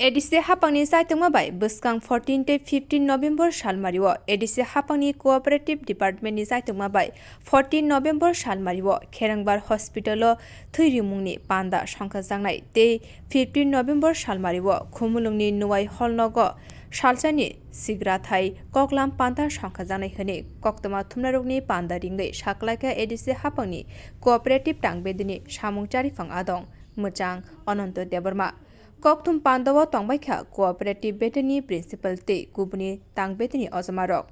ADC Hapangni Chaitokma bai Buskang 14 to 15 November Shalmariwo ADC Hapangni Cooperative Department ni Chaitokma bai 14 November Shalmariwo Kherangbar Hospital Thuirumung ni Panda songchajaknai tei 15 November Shalmariwo Khumulungni Nuwai Holnogo Salchani Sigrathai Koklam Panda songchajaknai hini Koktoma Thumnarokni Panda ringei Saklaika ADC Hapangni Cooperative Tangbedini Samungchari phang adong Muchang Ananta Deborma Koktum Pandawa Tongbaikha Cooperative Bedekni Principal Te Kubuni Tangbedni Ozamarok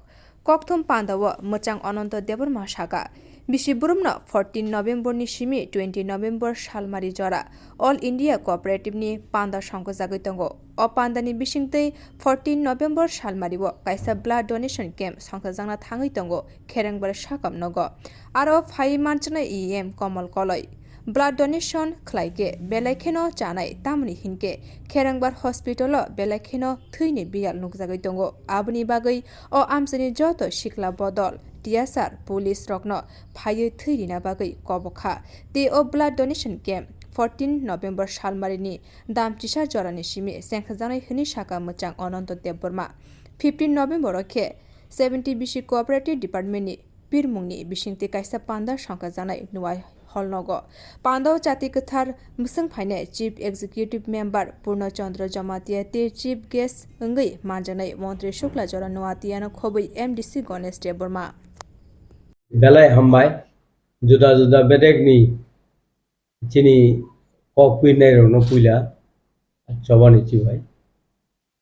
Koktum Pandawa Muchang Ananta Deborma Sakha Bishiburumna 14 November ni Shimi 20 November Shalmari Jora All India Cooperative ni Panda songchajaknai tongo O Panda ni bisingtei 14 November Shalmariwo kaisa blood donation camp songchajakna thangai tongo Kherangbar Sakam nogo Aro phai manchana EM Komal Koloi Blood donation khlaike belaikeno chanai tamni hinke Kherangbar Hospital belaikeno thuini biyal nukjagai tongo abuni bagai o amsani joto sikla bodol TSR police rokno phaiye thuirina bagai kobokha te o blood donation camp 14 November Shalmarini damchisa jorani simi sengkhajanai hini Sakha Muchang Ananta Deborma 15 November okhe 70 BC Cooperative Department ni Thuirumung ni bisingti kaisa Panda songchajaknai nuwai Holnogo Panda Chati Kathar Musang Phaine Chief Executive Member Purna Chandra Jamatia te Chief Guest Ngai Manjanai Montri Shukla Jora Nuatiana Khobui MDC Ganesh Deborma Belai Hambai Juda Juda Bedekni Chini KOKPIN no Pula Chabani Chibai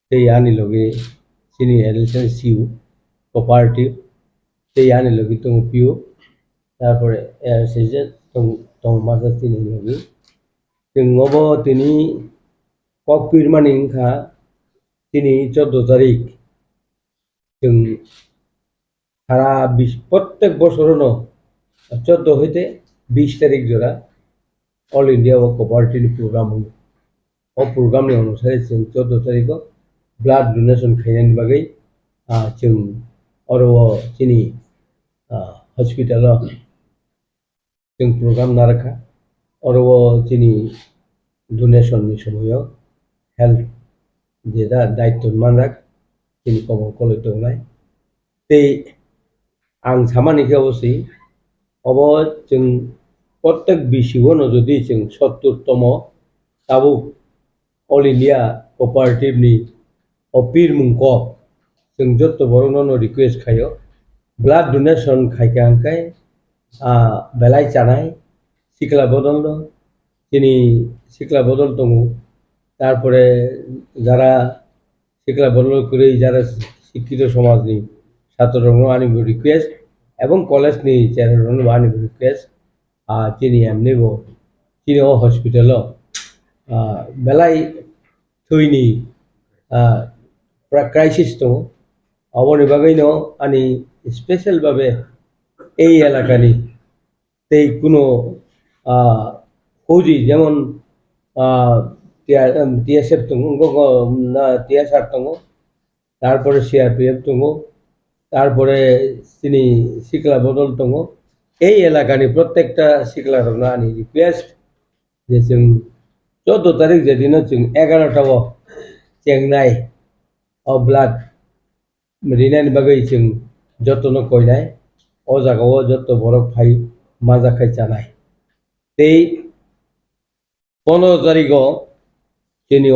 Te Yani Loge Chini Election Siu Cooperative Te Yani Loge Tung Pio তারপরে শেষে tong masa tini logi ngobo tini kokpir maning kha tini 14 tarik সারা প্রত্যেক বছর 14 হইতে 20 তারিখ জোড়া all India ও cooperative programme ও programme नि অনুসারে 14 তারিখ ব্লাড ডোনেশন খাইনানি বাগै अरो चिनी हॉस्पिटल प्रोग्राम ना रखा और वो चिनी डोनेशन नि समय हेल्थ जेदा दायित्व मान रख चिनी कमल कलेक्ट होनाय ते आं सामानिके अवश्य अब जों प्रत्येक बिसिगोनो जुदि जों 70तम ताबु ऑल इंडिया कोऑपरेटिव नि Thuirumung जों जत्त बरनो रिक्वेस्ट खायो ब्लाड डोनेशन खायखांखाय बेलाय जानाय सिकला बदल যিনি सिकला बदल दङ তারপরে যারা सिकला बदल করে যারা শিক্ষিত সমাজনি ছাত্ররঙ্গ আনিব রিকোয়েস্ট এবং কলেজনি চেয়াররঙ্গ আনিব রিকোয়েস্ট যিনি এমনিবো যিনি হসপিটাল বেলায় থৈনি ক্রাইসিস দङ अबनि बागैनो आनि स्पेशल भाबे এই এলাকানি তেই কোনো ফৌজি যেমন টিএসএফ দङ টিএসআর দङ তারপরে সিআরপিএফ দङ তারপরে তিনি সিকলা বদল দङ এই এলাকানি প্রত্যেকটা সিকলারनो आनि रिक्वेस्ट যে जों 14 তারিখ যেদিন जों 11টাও চেংনাই ও ব্লাড रिनायनि बागै जों जत्न कयनाय ओ जागाव जत्त बरफ फाइ माजाखाय जानाय ते 15 तारिखआव जोंनि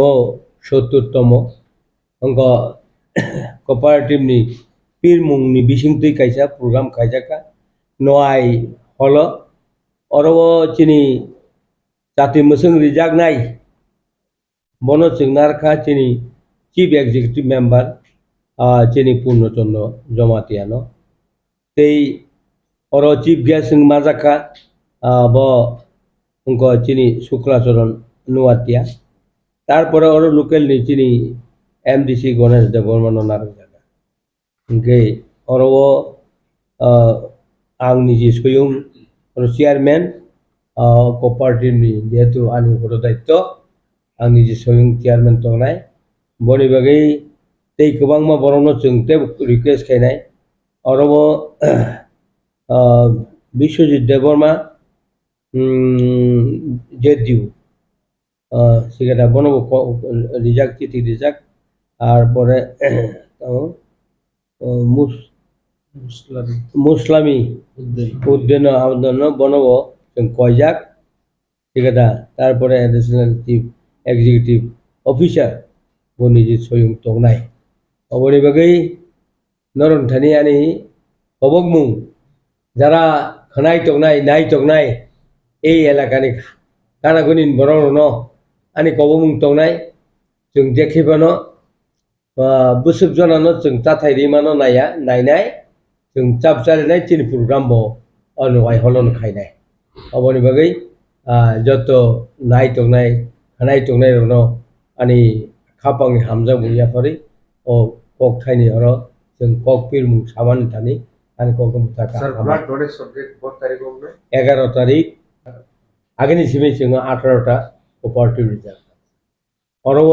70तम अंक कोऑपरेटिव नि Thuirumung नि बिसिंतै कायसा प्रग्राम खायजाका नय हल अरब चिनि जाति मोसों रिजागनाय बनो जोंनारखा चिनि चीफ एग्जीक्यूटिव मेंबर चिनी पूर्णचंद्र जमातियानो तेई और चीफ गेस्ट माजाका ब उनको चिनी शुक्लाचरण नुआतिया तारपरे और लोकल नि चिनी एमडीसी गणेश देवबर्मन नारक जागा उनके और वो आं निजी स्वयं और चेयरमैन कोऑपरेटिव नि जेहेतु आंनि बड़ दायित्व आं निजी स्वयं चेयरमैन दंनाय बनि बागै ते गोबांमा बरनो जों ते रिक्वेस्ट खायनाय अरब विश्वजित देवबर्मा जेदिउ সেটা বনব রিজাক চিঠি রিজাক তারপরে মুসলামি উদ্যান আবেদন বনব जों কয়জাক সেটা তারপরে এডিশনাল চিফ এক্সিকিউটিভ অফিসার বনিজি সয়ং তংনাই অবনি বাগै নরনথানি আনি অবगमुं যারা খনাই তংনাই নাই তংনাই এই এলাকানি কানাগুনি বরনো আনি কবमुं তংনাই जों देखिबानो बुसुब जनानो जों ताथाय रिमानो नाया नायनाय जों चाप चालिनाय तीन प्रग्राम बो अनुवाय हलन खायनाय अबनि बागै जत नाय तंनाय खनाय तंनाय रनो आनि खापांनि हामजा बुयाफारि ओ कक थाइनि हरो जों ककपिर मुं सामान थानि आनि ककम थाका सर ब्लाड डोनेशन डेट 4 तारिख हमने 11 तारिख आगेनि सिमे जों 18 टा कोऑपरेटिव रिजार्व अरो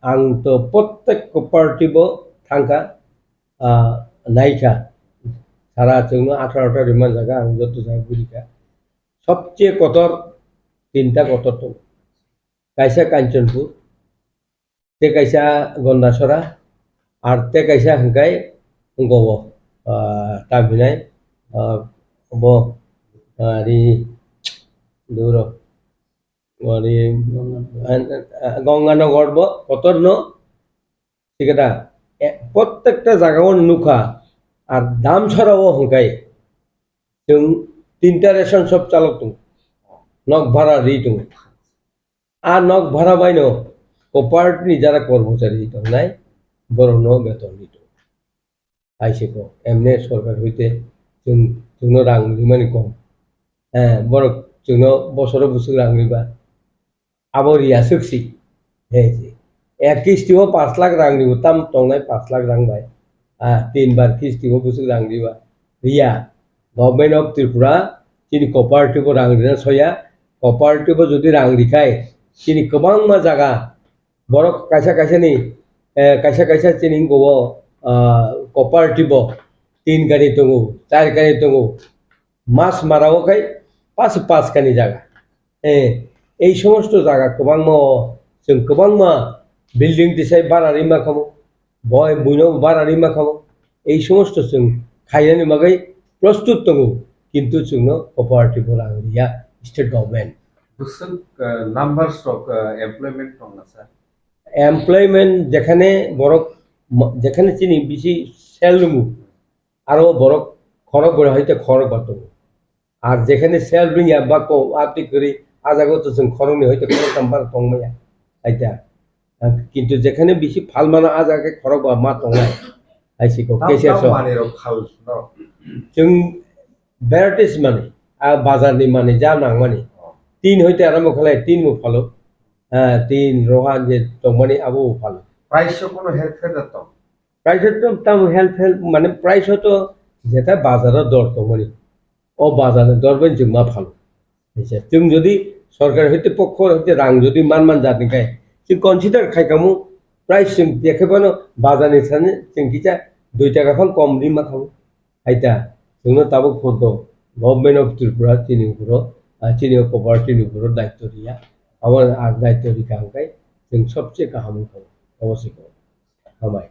आं तो प्रत्येक कोऑपरेटिव थांका नायका सारा जोंनो 18 टा रिमान जागा आं जत जागा बुरिका सबचेয়ে कतर तीनटा कतर दं कायसा कांचनपुर ते कायसा गन्डासरा आर ते कायसा हंकाय गव ताबिनाय ब आरि दूर आरि गंगानगर ब कतर न सेटा प्रत्येकटा जागायाव नुखा आर दाम छराव हंकाय जों तीनटा रेशन सब चालक दं नक भाड़ा रि दं आ नक भाड़ा बायनो कोऑपरेटिवनि जारा कर्मचारी दंनाय बरनो बेतन रि दं आइसेको एमने सरकार हইতে जोंनो रां रिमानि कम बर जोंनो बसरो बुसु रां रिबा आबरिया सुक्सि हे एक किस्तियाव 5 लाख रां रिबो ताम दंनाय 5 लाख रां बाय 3 बार किस्तियाव बुसु रां रिबा रिया government of Tripura Chini cooperative रां रिना सया कोऑपरेटिव जुदि रां रिखाय चिनि गोबां मा जागा बरक कायसा कायसा चिनि गव कोऑपरेटिव 3 गानि दङ 4 गानि दङ मास मारावखाय 5 गानि जागा এই সমস্ত জায়গা গোबां मा जों गोबां मा बिल्डिं दिसाय बारारि मा खामो बय बुइनो बारारि मा खामो এই সমস্ত जों खायनानि बागै प्रस्तुत दङ किन्तु जोंनो कोऑपरेटिव रां रिया स्टेट गवर्नमेंट बुसुं नाम्बारस अफ एमप्लयमेंट दं ना सर एमप्लयमेंट जेखाने बरक जेखाने चिनि बिसि सेल दङ आरो बरक खरक बय हयते खरक बात दङ আর যেখানে সেল রিয়া বা কো আপনি করি আজাগত जों খরনি হইতে খরক নাম্বার দংমায়া আইতা কিন্তু যেখানে বেশি ফাল মানা আজাগে খরক বা মা দংনাय आइसिको केसेस मानेरो फाल न जों भेराइटिस माने बाजारनि माने जा नां माने 3 হইতে आरम्भ खालाय 3 मु फालो 3 रोहान जे दंमाने आबो फालो प्राइस কোনো হেল্প ফেরত তো प्राइस तो ताम हेल्प माने प्राइस तो जेता बाजाराव दर दंमाने ओ बाजारे दरबेन जों मा फालो एसे जों जदि सरकार हইতে पक्ष हইতে रां जदि मान जातनिखाय जों कन्सिडार खायखामु प्राइस जों देखेबानो बाजारनि साने जों किजा 2 टाका खान कम रि मा खामु आइता जोंनो ताबो फतो गवर्नमेंट ऑफ त्रिपुरा चिनिपुरो चिनि कोऑपरेटिव पुरो दायित्व रिया आवर दायित्व रिखांखाय जों सबसे गाहाम खामु अवश्य हमाय